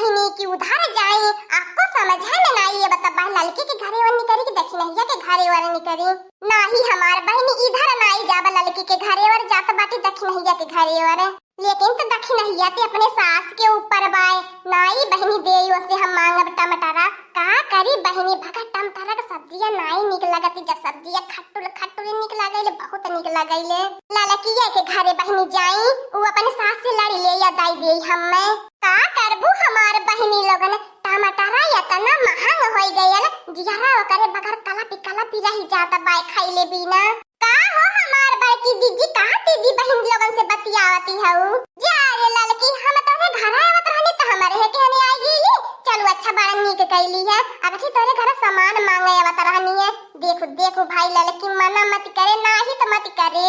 बहिनी की उधार जाई, आपको समझ है में नहीं ये बता लड़के के घरे वर निकरी की दक्षिण हिया के घरे वर निकरी नाही हमार बहिनी इधर नहीं जाबा लड़की के घरे वर जात बाटी दक्षिण हिया के घरे वर लेकिन तो दक्षिण हिया ते अपने सास के ऊपर बाय नाई बहिनी देई ओसे हम मांगब टमाटरा का करी बहिनी भगा टमाटरा का सब्जियां नाई निक लगती जब सब्जियां खट्टुल खट्टुल निक लगैले बहुत निक लगैले लड़किया के घरे बहिनी जाई उ अपने सास से लड़ी ले या दाई देई हम्मे का करबू हमार बहिनी लोगन टमाटरा या तना महंग होई गयल जिहरा करे बगर कला पी रही जाता बाय खाइले बिना का हो हमार बड़की दीदी कहां दीदी बहन लोगन से बतियावती हऊ जा रे लड़की हम तोरे घर आवत रहनी त हमारे है के हने आई गेली चलो अच्छा बड़ा नीक कैली है अबठी तोरे घर सामान मांगे आवत रहनी है देखो देखो भाई लड़की मना मत करे नाही त मत करे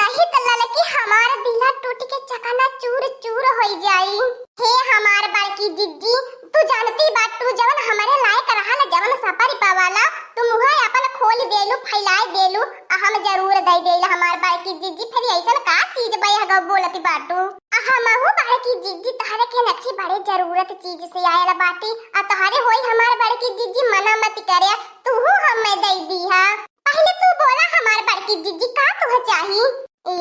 नहीं त लड़की हमार दिला टूट के चकना चूर चूर होई जाई हे हमार बड़की दीदी तू जानती बात तू जवन हमारे लायक रहल जवन सपरी पावाला तू मुहा अपन खोल देलू फैलाए देलू हम जरूर दे देला हमार बड़की दीदी फिर ऐसन का चीज बय हग बोलती बाटू हमहु बड़की दीदी तहरे के नखी बड़े जरूरत चीज से आयल बाटी आ तहरे होई हमार बड़की दीदी मना मत करे तू हमें दे दीहा पहले तू बोला हमार बड़की दीदी का तुह चाही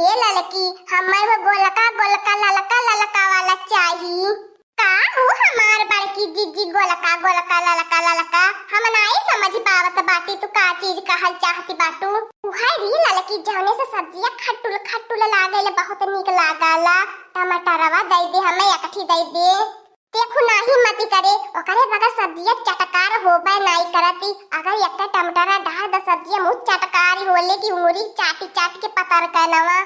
ये लड़की हमार गोलका गोलका ललका ललका वाला चाही का हो हमार बड़की दीदी गोलका गोलका ललका ललका हम नहीं समझ पावत बाटी तू का चीज कहल चाहती बाटू उहाई री लड़की जौने से सब्जियां खट्टुल खट्टुल लागेले बहुत नीक लागला टमाटरवा दे दे हमें एकठी दे दे देखो नाही मती करे ओकरे बगैर सब्जियां चटकार होबे नहीं करती अगर एकटा टमाटर डाल द सब्जियां मुंह चटकारी होले की उंगली चाटी चाट के पतर करनवा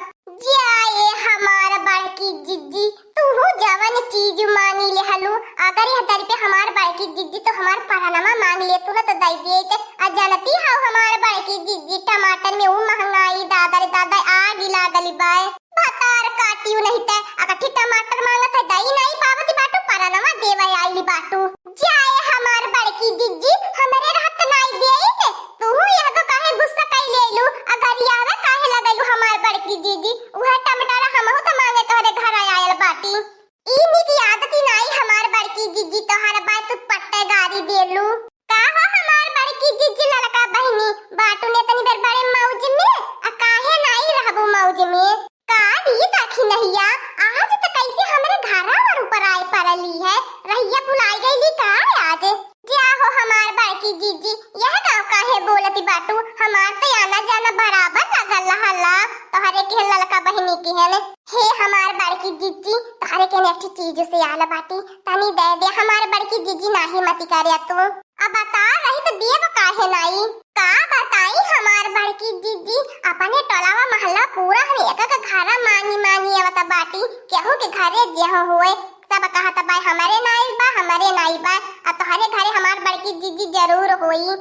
जाए हमार बड़की दीदी तू जवन चीज मांगी ले हलू अगर यह दर पे हमार बड़की दीदी तो हमार परानमा मांग ले तू ना तो दे दे आ जानती हो हमार बड़की दीदी टमाटर में वो महंगाई दादा रे दादा आग लागली बाय भतार काटियो नहीं ते अगर टमाटर मांगत है दई नहीं पावती बाटू परानमा देवे आईली बाटू जाए हमार बड़की दीदी हमरे रात नहीं देई तू यह तो काहे गुस्सा कई लेलू अगर यावे काहे लगलू हमार बड़की दीदी उहे टमाटर हमहु त मांगे तोहरे घर आयल बाटी ई नीक आदत नहीं हमार बड़की दीदी तोहर बात तू पट्टे गाड़ी देलू का हो हमार बड़की दीदी लड़का बहिनी बाटू ने तनी बड़े मौज में आ काहे नहीं रहबू मौज में का दी ताखी नहिया आज तो कैसे हमरे घरा और ऊपर आए परली है रहिया बुलाई गईली का आज जा हो हमार बड़की दीदी यह गांव काहे बोलती बाटू हमार तो आना जाना बराबर लगल हल्ला तोहरे के लड़का बहिनी की है हे हमार बड़की दीदी तोहरे के नेक्स्ट चीज से आला बाटी तनी दे दे हमार बड़की दीदी नाही मती करे तू अब बता रही तो देव काहे नहीं का बताई हमार बड़की दीदी अपने टोलावा महल्ला पूरा हम एक का घरा मांगी मांगी आवत बाटी केहू के घरे जेहो होए सब कहत बा हमारे नाई बा आ तोहरे घरे हमार बड़की दीदी जरूर होई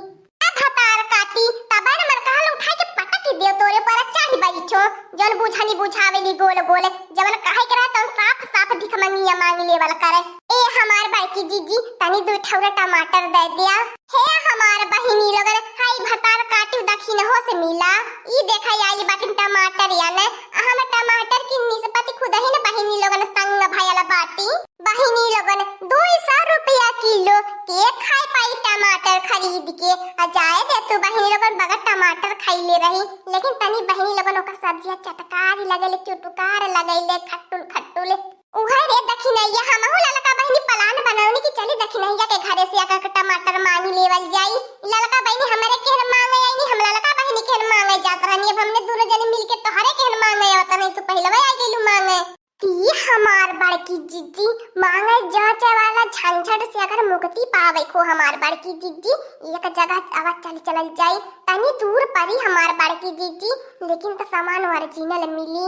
भतार काटी तबन मन कहल उठा के पटक दे तोरे पर चढ़ी बैठो जन बुझानी बुझावेली गोल गोल जवन काहे करा त साफ साफ भिख मंगिया मांग लेवल करे ए हमार बड़की दीदी तनी दो ठौरा टमाटर दे दिया हे हमार बहिनी लोगन हाई भतार काटी दक्षिण हो से मिला ई देखा आई बाटी टमाटर या ने हम टमाटर की निस्बत खुद ही न बहिनी लोगन तंग भयला बाटी बहिनी लोगन 200 रुपया किलो के खाई पाई टमाटर खरीद के आ जाए दे तू बहिनी लोगन बगैर टमाटर खाई ले रही लेकिन तनी बहिनी लोगन ओकर सब्जियां चटकार लगले चुटकार लगैले खट्टुल खट्टुल उहे रे दक्षिणैया हमहु ललका बहिनी प्लान बनावनी की चली दक्षिणैया के घरे से आकर टमाटर मांग लेवल जाई ललका बहिनी हमरे केहन मांगे आईनी हम ललका बहिनी केहन मांगे जात रहनी अब हमने दोनों जने मिलके तोहरे केहन मांगे आवत नहीं तू पहलवा आ गेलू मांगे ती हमार बड़की दीदी मांगे जांच वाला झंझट से अगर मुक्ति पावे को हमार बड़की दीदी एक जगह आवाज चल जाए तनी दूर परी हमार बड़की दीदी लेकिन तो सामान ओरिजिनल मिली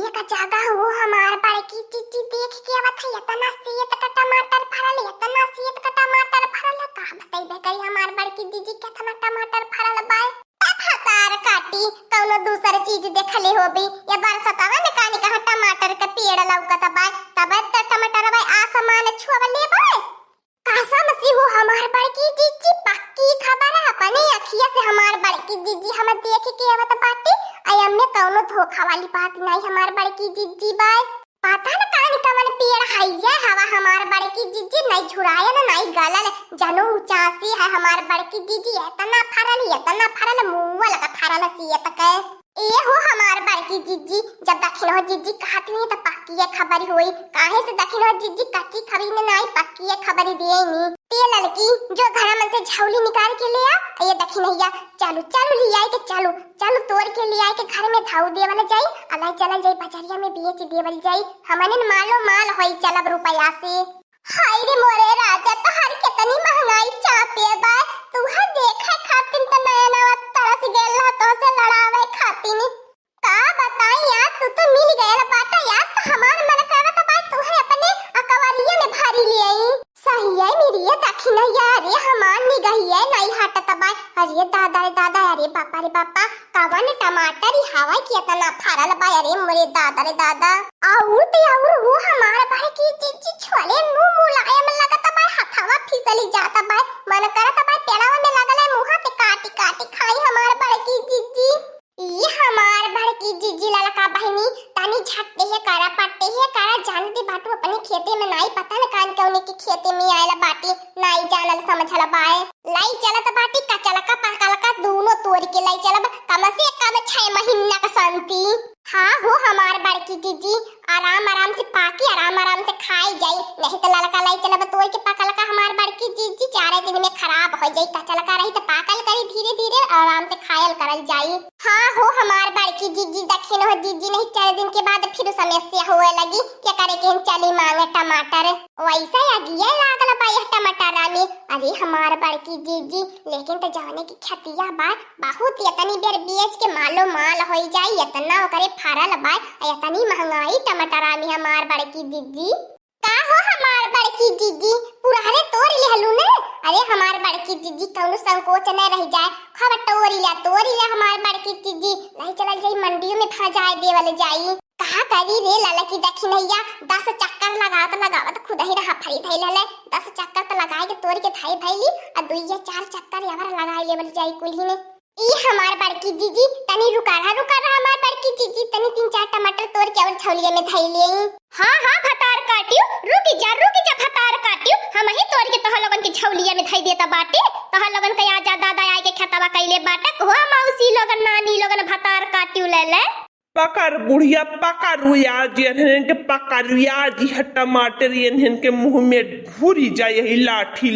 एक जगह वो हमार बड़की दीदी देख के आवत है इतना सेत का टमाटर भरल इतना सेत का टमाटर भरल का बताइबे कई हमार बड़की दीदी कितना टमाटर भरल बा भतार काटी कौनो दूसर चीज देखले होबी या बरसतवा में कानी कहा टमाटर का पेड़ लौकत बा तब त टमाटर बा आसमान छुआ लेबे कसम से हो हमार बड़की दीदी पक्की खबर है अपने अखिया से हमार बड़की दीदी हम देख के आवत बाटी आई हमें कौनो धोखा वाली बात नहीं हमार बड़की दीदी बा पता न कानी कवन पेड़ हइया हवा हमार बड़की जीजी नहीं छुड़ाया ना नहीं गलल जानो चासी है हमार बड़की जीजी इतना फरल मुंह लगा फरल सी तक ए हो हमार बड़की जीजी जब दखिन हो जीजी कहती नहीं तो पक्की है खबर हुई काहे से दखिन हो जीजी कच्ची खबरी में नहीं पक्की है खबर दिए नहीं ते लड़की जो घर में से झौली निकाल के ले आ ये दखिन हैया चलो चलो ले आई के चलो चलो तोड़ के ले आई के घर में धाऊ दे वाला जाई अल्लाह चला जाई बाजारिया में बेच दे वाली जाई हमने मालो माल होई चलब रुपया से हाय रे मोरे राजा तो हर कितनी महंगाई चापे बा तू है देखा खातिन त नया नया तरस गेल तो से लड़ावे खातिन का बताई यार तू तो मिल गया बाटा यार तो हमार मन करत बा तू है अपने अकवारिये में भारी ले आई सही है मेरी ये दखिन यार रे हमार निगही है नहीं हटत बा अरे दादा रे दादा अरे पापा कवन टमाटर ही हवा की तना फरल बा अरे मोरे दादा आऊ ते आऊ वो हमार भाई की चीची छोले नु मुलायम लगत बा हथवा फिसली जाता बा मन करत बा पेड़ावा में लगल मुंह से काटी खाई हमार बड़की जीजी ई हमार बड़की जीजी ललका बहनी तानी झटते है करा पट्टे है करा जानती बाटू अपने खेते में नहीं पता न कान कौने की खेते में आयला बाटी नहीं जानल समझला बाए लाई चलत बाटी कचला का पकल का दोनों तोड़ के लाई चलब कम से कम 6 महीना का शांति हाँ हो हमार बड़की जीजी आराम से पाकी आराम से खाई जाई नहीं तो ललका लाई चलब तोड़ के पकल का हमार बड़की जीजी 4 दिन में खराब हो जाई कचला का रही तो पाकल करी धीरे आराम से खायल करल जाई हाँ हो हमार बड़की जीजी दखिन हो जीजी नहीं 4 दिन के बाद फिर समस्या होए लगी क्या करे के चली मांगे टमाटर वैसा आगिए लागल बा यह टमाटर में अरे हमार बड़की जीजी लेकिन तो जाने की खतिया बा बहुत इतनी बेर बेच के मालो माल हो जाई इतना ओकरे फरल बा इतनी महंगाई टमाटर में हमार बड़की जीजी का हो हमार बड़की जीजी पुराने तोड़ लेहलू ने अरे हमार बड़की जीजी कौनो संकोच न रह जाए खब तोड़ लिया हमार बड़की जीजी नहीं चल जाई मंडियों में फजाए देवल जाई कहा करी रे लाला की दखिन हैया 10 चक्कर लगावत खुद ही रहा फरी थई लले 10 चक्कर तो लगाए के तोड़ के थाई भैली और 2 या 4 चक्कर यावर लगाए लेवल जाई कुल्ही ने ई हमार बड़की जीजी तनी रुका रहा हमार बड़की जीजी तनी 3-4 टमाटर तोड़ के और छौलिए में धई ले हां भतार काटियो रुकी जा भतार काटियो हम ही तोड़ के तोह लोगन के छौलिए में धई देता बाटे तोह लोगन के आजा दादा आए के खेतवा कइले बाटे हो मौसी लोगन नानी लोगन भतार काटियो ले पकार बुढ़िया पकारुया जिहन के पकारुया जी टमाटर इहन के मुंह में घुरी जाए ही लाठी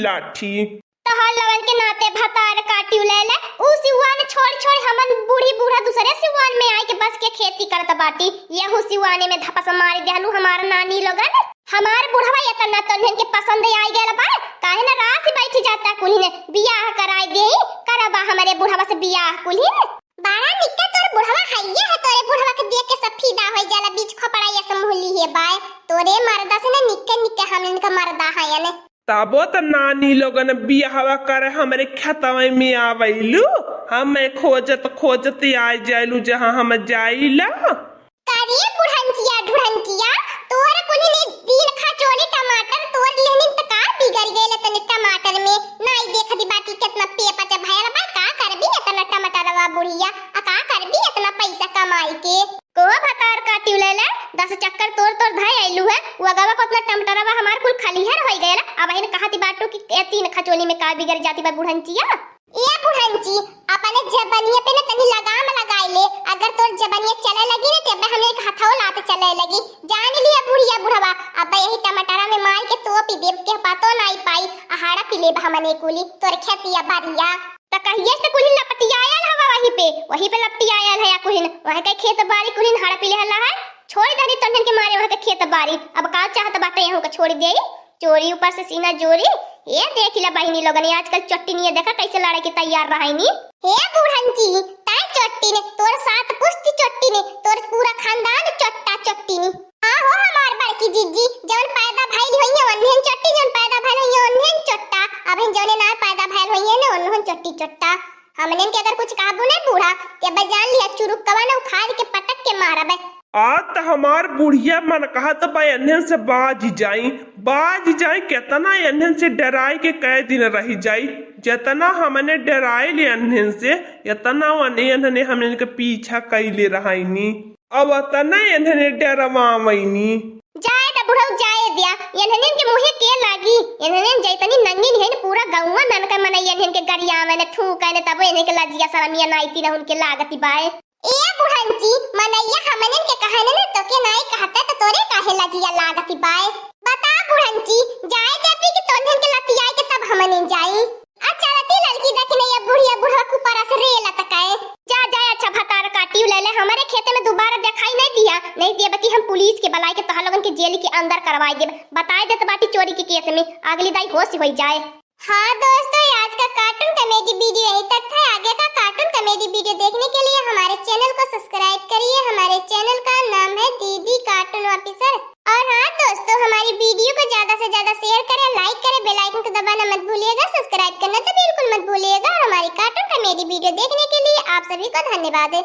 तोहर लगन के नाते भतार काटियो ले उ सिवान छोड़ हमन बूढ़ी बूढ़ा दूसरे सिवान में आए के बस के खेती करत बाटी यहू सिवाने में धपस मारी देहलू हमार नानी लोगन हमार बुढ़वा इतना तन्हन के पसंद आई गेल बा काहे ना रात बैठ जाता कुली ने बियाह कराई दे करबा हमारे बुढ़वा से बियाह कुली ने बारा निक्का तोर बुढ़वा हइया है तोरे बुढ़वा के देख के सब फीदा हो जाला बीच खपड़ाया समूली है बाय तोरे मर्दा से ना निक्के हमन का मर्दा है ने तबो त नानी लोगन बियाहवा करे हमरे खेतवा में आवेलू हम खोजत आ जाइलू जहां हम जाइला कारे ढुढंतिया तोरे कुनी ने दिन खा चोरी टमाटर तोड़ लेनी त का बिगड़ गेले तने टमाटर में नहीं देखदी बाटी कितना पेपा च भयल बा का करबी इतना टमाटरवा बुढ़िया आ का करबी इतना पैसा कमाई के को भतार काटियो ले 10 चक्कर तोड़ धाई आइलू है वगावा कोतना टमाटरवा हमार कुल खलिहर होई गएला अब इन कहती बाटू की 3 खचोली में का बिगड़ जाती बा बुढ़ंतिया ए बुढ़ंती अपने जबनिया पे न तनी लगाम लगाई ले अगर तोर जबनिया चले लगी ने तबे हम एक हाथो लाते चले लगी जान लिया बुढ़िया बुढ़वा अब यही टमाटरा में मार के तो पी देव के पातो नहीं पाई आहाड़ा पी ले हमने कुली तोर खेतिया बारिया त कहिए से कुली लपटियायल हवा वही पे लपटियायल है या कुली वह के खेत बारी कुली हाड़ा पी ले हला है छोड़ दनी तंडन के मारे वह के खेत बारी अब का चाहत बाटे यहू के छोड़ देई चोरी ऊपर से सीना जोरी ये देखिला बहिनी लोगन आजकल चट्टी देखा कैसे लड़े के तैयार रहनी हे बुढ़ंती ताई चट्टी ने तोर साथ पुष्टि चट्टी ने तोर पूरा खानदान चट्टी ने हां हो हमार बड़की जीजी जवन पैदा भइल होइए ओन्हेन चट्टी जवन पैदा भइल होइए ओन्हेन चट्टा अब जने ना पैदा भइल होइए ने ओन्हेन चट्टा हमने के अगर कुछ काबू नहीं बूढ़ा के बजान लिया चुरुकवा ने उखाड़ के पटक के मारबे त हमार बुढ़िया मन कहा तो भाई अन्हन से बाज जाई कितना अन्हन से डराई के कई दिन रह जाई जितना हमने डराए ले अन्हन से इतना अन्हने हमने के पीछा कैले रहाइनी अब इतना अन्हने डरवावैनी जाए त बुढ़ऊ जाए दिया इन्हने के मुहे के लागी इन्हने जैतनी नंगी नहीं पूरा गौवा नन का मनैया इन्हन के गरिया मैंने थूक ने तब इन्हन के लजिया शरमिया नाईती न उनके लागती बाए ए बुढ़ंची मनैया हमने के कहने ने तो के नाई कहता तो तोरे काहे लजिया लागती बाए बता बुढ़ंची जाए देती कि तोहन के लतियाई के तब हमने जाई अच्छा लती लड़की देखने ये बुढ़िया बुढ़ा को परस रेला तकाए जा जाए अच्छा भतार काटी ले ले हमारे खेत में दोबारा दिखाई नहीं दिया बकी हम पुलिस के बुलाए के तोह लोगन के जेल के अंदर करवाई देब बताए देत बाटी चोरी के केस में अगली दाई होश हो जाए। हाँ दोस्तों आज का कार्टून कॉमेडी वीडियो यहीं तक था। आगे का कार्टून कॉमेडी वीडियो देखने के लिए हमारे चैनल को सब्सक्राइब करिए। हमारे चैनल का नाम है दीदी कार्टून ऑफिसर। और हाँ दोस्तों हमारी वीडियो को ज्यादा से ज्यादा शेयर करें, लाइक करें, बेल आइकन को दबाना मत भूलिएगा, सब्सक्राइब करना तो बिल्कुल मत भूलिएगा। हमारी कार्टून कॉमेडी वीडियो देखने के लिए आप सभी को धन्यवाद।